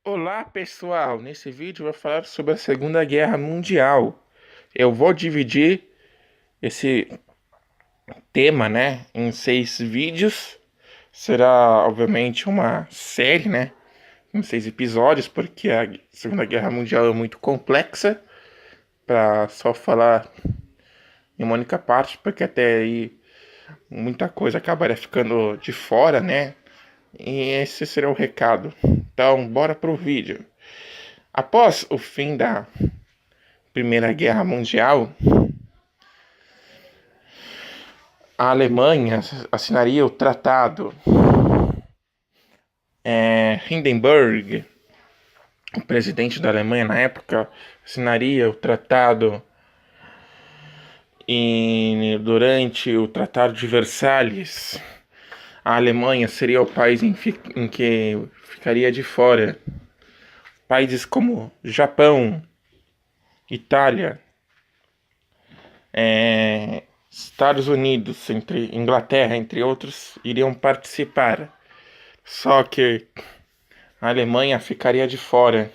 Olá pessoal, nesse vídeo eu vou falar sobre a Segunda Guerra Mundial. Eu vou dividir esse tema, em 6 vídeos. Será obviamente uma série, com 6 episódios, porque a Segunda Guerra Mundial é muito complexa para só falar em uma única parte, porque até aí muita coisa acabaria ficando de fora, né? E esse será o recado. Então, bora pro vídeo. Após o fim da Primeira Guerra Mundial, a Alemanha assinaria o Tratado Hindenburg. O presidente da Alemanha na época assinaria o tratado e durante o Tratado de Versalhes a Alemanha seria o país em que ficaria de fora. Países como Japão, Itália, Estados Unidos, Inglaterra, entre outros, iriam participar. Só que a Alemanha ficaria de fora.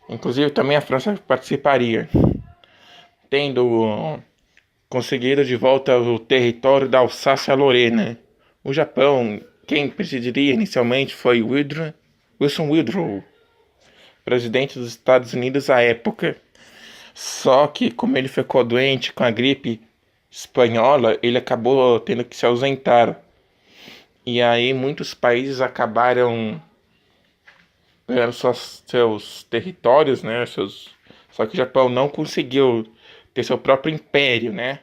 Inclusive também a França participaria, tendo conseguido de volta o território da Alsácia-Lorena. O Japão, quem presidiria inicialmente foi Wilson Woodrow, presidente dos Estados Unidos à época. Só que como ele ficou doente com a gripe espanhola, ele acabou tendo que se ausentar. E aí muitos países acabaram ganhando seus territórios, né? Só que o Japão não conseguiu ter seu próprio império, né?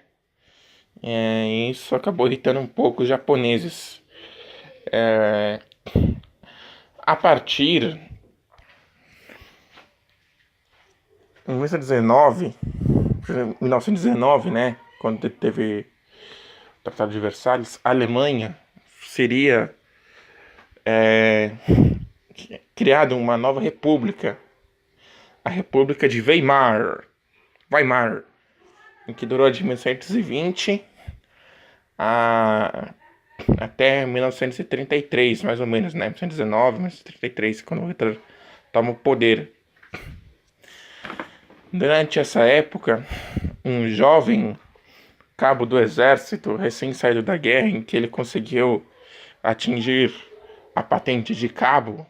E isso acabou irritando um pouco os japoneses. A partir em 1919, né? Quando teve o Tratado de Versalhes, a Alemanha seria criada uma nova república, a República de Weimar, em que durou de 1920 até 1933, mais ou menos, né? 1919, 1933, quando o Hitler toma o poder. Durante essa época, um jovem cabo do exército, recém-saído da guerra, em que ele conseguiu atingir a patente de cabo,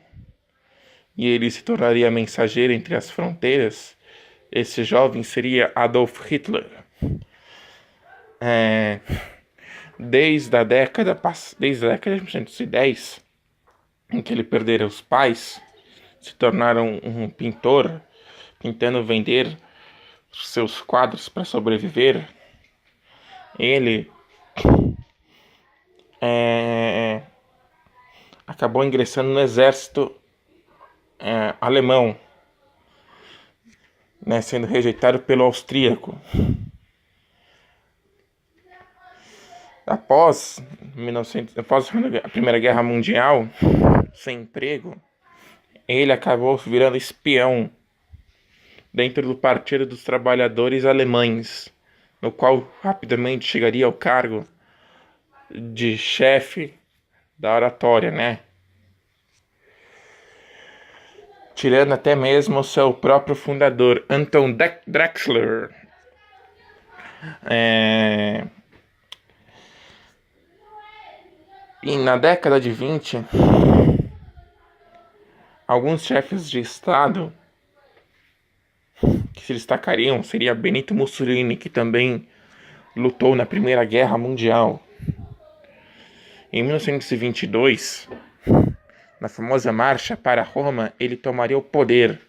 e ele se tornaria mensageiro entre as fronteiras. Esse jovem seria Adolf Hitler. Desde a década de 1910, em que ele perdera os pais, se tornaram um pintor, tentando vender seus quadros para sobreviver. Ele acabou ingressando no exército alemão, né, sendo rejeitado pelo austríaco. Após a Primeira Guerra Mundial, sem emprego, ele acabou virando espião dentro do Partido dos Trabalhadores Alemães, no qual rapidamente chegaria ao cargo de chefe da oratória, né? Tirando até mesmo o seu próprio fundador, Anton Drexler. E na década de 20, alguns chefes de Estado que se destacariam seria Benito Mussolini, que também lutou na Primeira Guerra Mundial. Em 1922, na famosa Marcha para Roma, ele tomaria o poder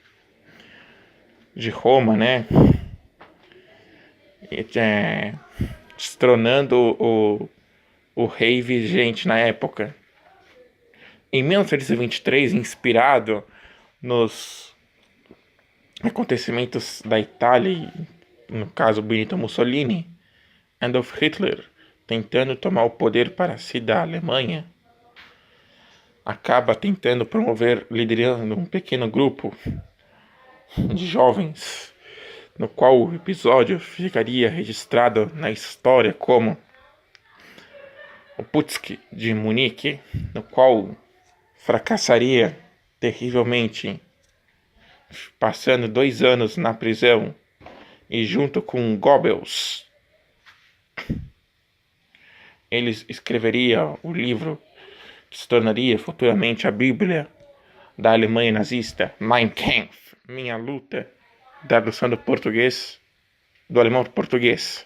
de Roma, né? Destronando o rei vigente na época. Em 1923, inspirado nos acontecimentos da Itália, no caso Benito Mussolini, Adolf Hitler, tentando tomar o poder para si da Alemanha, acaba tentando promover, liderando um pequeno grupo de jovens, no qual o episódio ficaria registrado na história como o Putsch de Munique, no qual fracassaria terrivelmente, passando 2 anos na prisão, e junto com Goebbels, ele escreveria o livro que se tornaria futuramente a Bíblia da Alemanha nazista, Mein Kampf, Minha Luta, tradução do português, do alemão para português.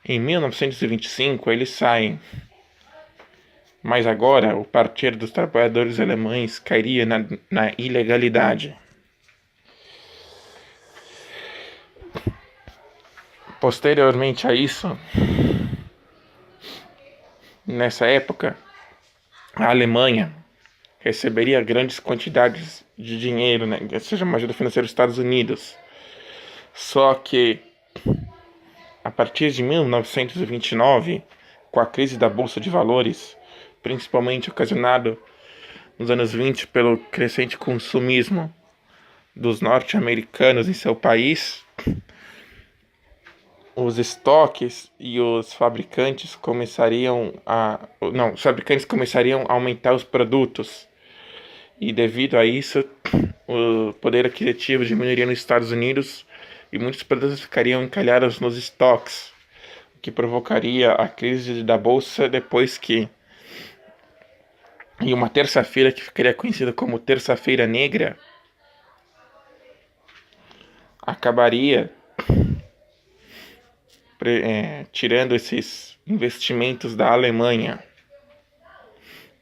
Em 1925 eles saem, mas agora o Partido dos Trabalhadores Alemães cairia na ilegalidade. Posteriormente a isso, nessa época, a Alemanha receberia grandes quantidades de dinheiro, né? Seja uma ajuda financeira dos Estados Unidos. Só que, a partir de 1929, com a crise da Bolsa de Valores, principalmente ocasionado nos anos 20 pelo crescente consumismo dos norte-americanos em seu país, os estoques e os fabricantes começariam a aumentar os produtos. E devido a isso, o poder aquisitivo diminuiria nos Estados Unidos e muitos produtos ficariam encalhados nos estoques, o que provocaria a crise da bolsa depois que, em uma terça-feira que ficaria conhecida como Terça-feira Negra, acabaria tirando esses investimentos da Alemanha.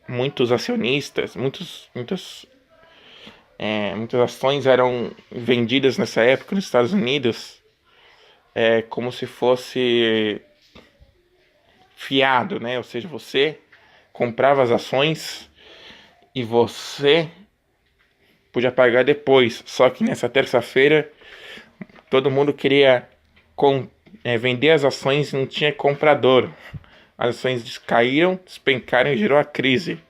Muitos acionistas, muitas ações eram vendidas nessa época nos Estados Unidos, como se fosse fiado, né? Ou seja, você comprava as ações e você podia pagar depois. Só que nessa terça-feira todo mundo queria vender as ações e não tinha comprador. As ações caíram, despencaram e gerou a crise.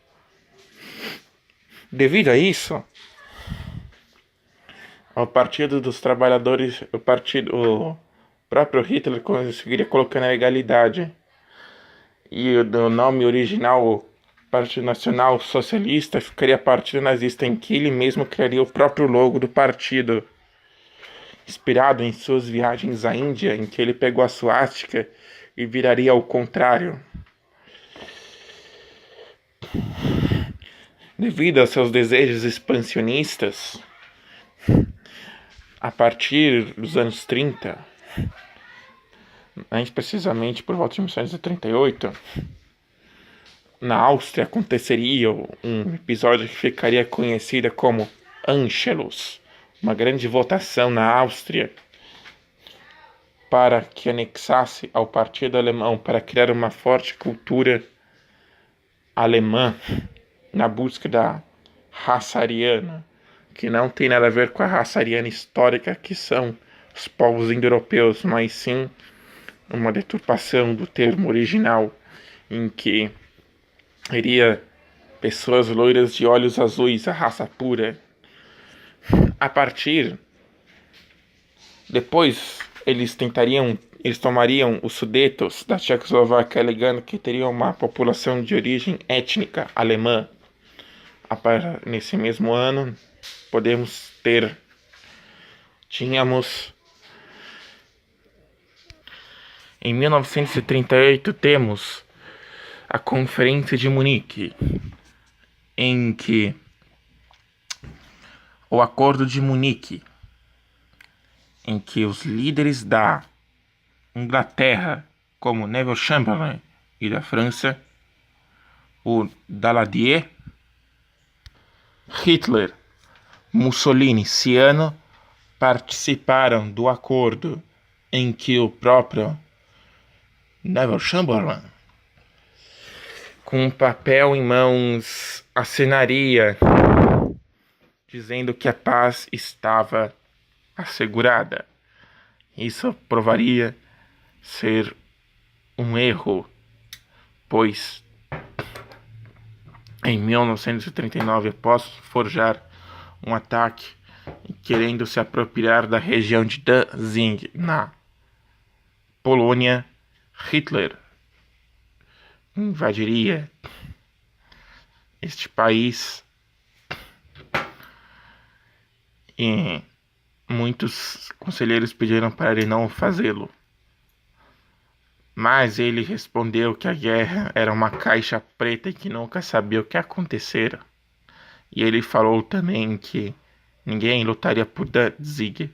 Devido a isso, o Partido dos Trabalhadores, o próprio Hitler conseguiria colocar na legalidade. E o nome original, Partido Nacional Socialista, ficaria Partido Nazista, em que ele mesmo criaria o próprio logo do partido, inspirado em suas viagens à Índia, em que ele pegou a suástica e viraria ao contrário. Devido aos seus desejos expansionistas, a partir dos anos 30, mais precisamente por volta de 1938, na Áustria aconteceria um episódio que ficaria conhecido como Anschluss, uma grande votação na Áustria para que anexasse ao Partido Alemão, para criar uma forte cultura alemã na busca da raça ariana, que não tem nada a ver com a raça ariana histórica, que são os povos indo-europeus, mas sim uma deturpação do termo original, em que iria pessoas loiras de olhos azuis, a raça pura. Depois eles tomariam os Sudetos da Tchecoslováquia, alegando que teriam uma população de origem étnica alemã. Nesse mesmo ano, em 1938, temos a Conferência de Munique, em que o Acordo de Munique, em que os líderes da Inglaterra, como Neville Chamberlain, e da França, o Daladier, Hitler, Mussolini, Ciano, participaram do acordo, em que o próprio Neville Chamberlain, com um papel em mãos, assinaria dizendo que a paz estava assegurada. Isso provaria ser um erro, pois em 1939, após forjar um ataque querendo se apropriar da região de Danzig, na Polônia, Hitler invadiria este país e muitos conselheiros pediram para ele não fazê-lo. Mas ele respondeu que a guerra era uma caixa preta e que nunca sabia o que acontecera. E ele falou também que ninguém lutaria por Danzig.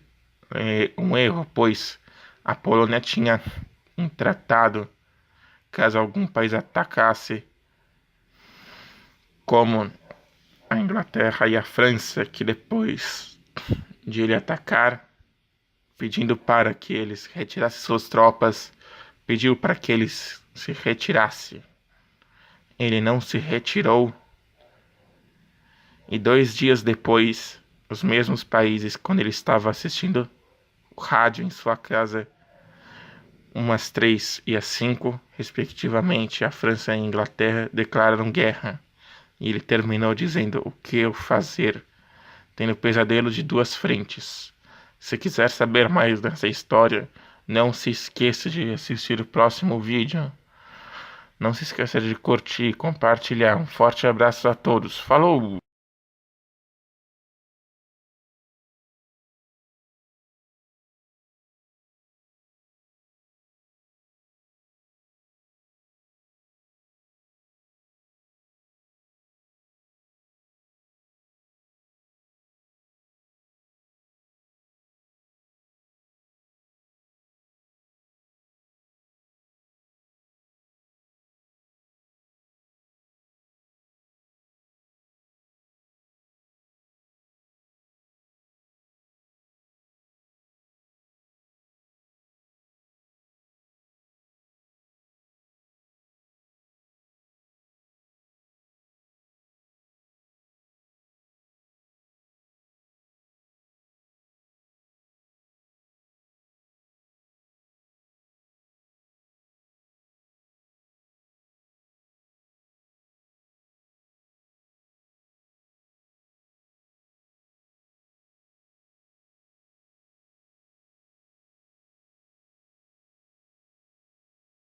É um erro, pois a Polônia tinha um tratado caso algum país atacasse, como a Inglaterra e a França, que depois de ele atacar, pedindo para que eles retirassem suas tropas, pediu para que eles se retirassem. Ele não se retirou. E 2 dias depois, os mesmos países, quando ele estava assistindo o rádio em sua casa, umas 3 e às 5, respectivamente, a França e a Inglaterra declararam guerra. E ele terminou dizendo: o que eu fazer? Tendo pesadelo de 2 frentes. Se quiser saber mais dessa história, não se esqueça de assistir o próximo vídeo. Não se esqueça de curtir e compartilhar. Um forte abraço a todos. Falou!